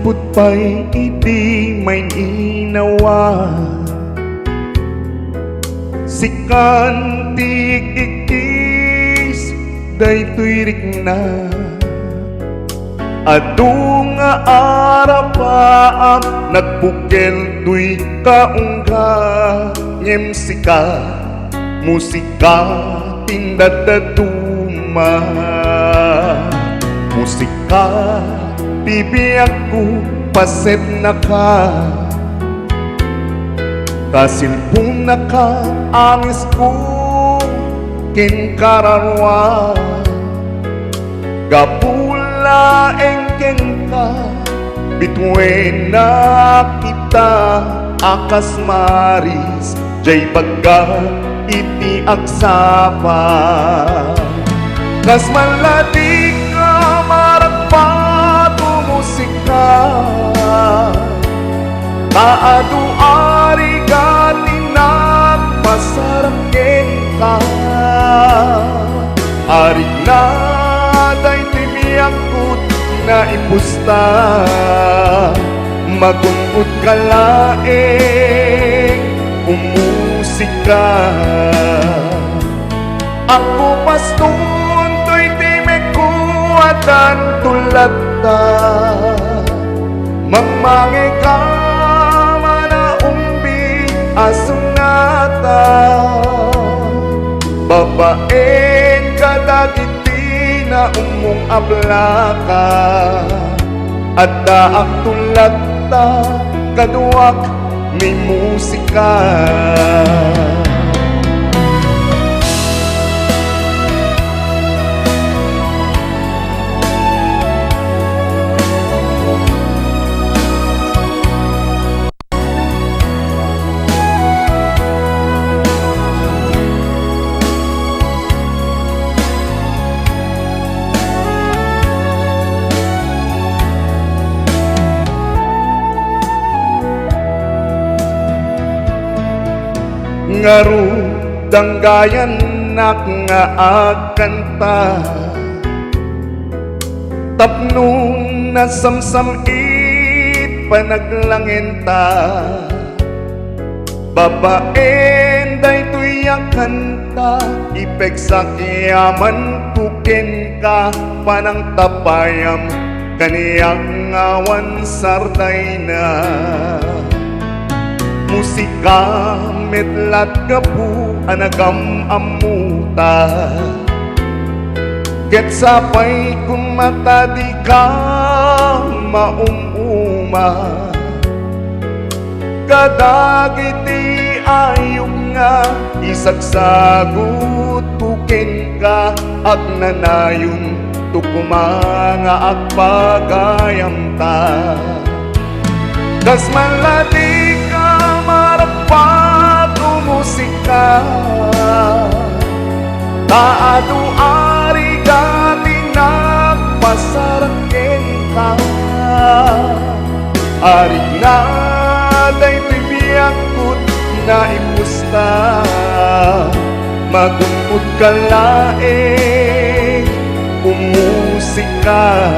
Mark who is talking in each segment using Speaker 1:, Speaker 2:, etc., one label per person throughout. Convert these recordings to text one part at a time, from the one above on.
Speaker 1: Sipot pa'y iti may inawa, sikan tig-ikis daytoy rikna. Adu nga arapaam nagbukel tuy kaungga, ngem sika musika tindadaduma. Musika bibiyak ko paset na ka, kasilpong na ka angis ko kinkararwa. Gapula engkeng ka bituin na kita, akas maris jay baga iti agsapa. Kas maladi ka maragpa musika, kaadu ari gani nagpasaraken ka. Ari na day timiyakot na ipusta, magungkot ka laeng umusika. Ako paston to'y timek ko atan tulad ta, mamangay ka manaumbi asunata. Babaen ka dagiti na umong ablaka, at daak tulad ta kaduak may musika. Ngaro danggayan nak nga agkanta, tapnong nasamsamit panaglangenta. Babaen daytoy kanta, ipek sa kiyaman tuken ka, panang tapayam kaniyang awan sarday na. Musika metlat gapu anagam amuta, ket sapay kumata di ka maumuma. Kadagiti ayog nga isagsagot tuken ka, agnanayon tukumanga agpagayam ta. Das maladi ka maragpa musika, taadu ari gati nagpasaraken ka. Ari na daytoy biyakot na ipusta, magumpod ka laeng umusika.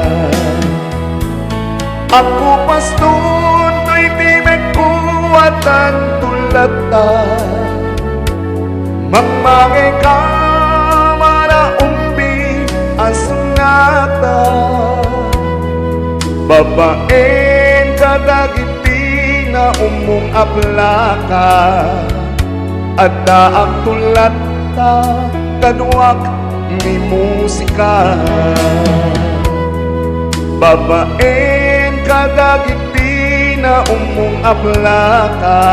Speaker 1: Ako paston to'y timek ko atan tulad ta, mamangay ka manaumbi asunata. Babaen ka dagiti na umong ablaka, at daak tulad ta kaduak ni musika. Babaen ka dagiti na umong ablaka,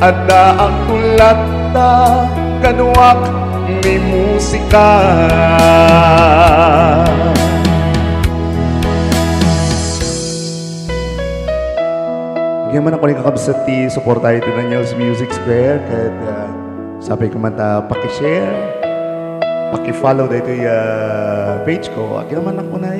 Speaker 1: at daak tulad ta kaduak ni musika. Ngayon ako rin kakabsat ti supportayo ito ng Nels Music Square, kahit sabi ko man ta pakishare, pakifollow dito yung page ko. Again naman ako na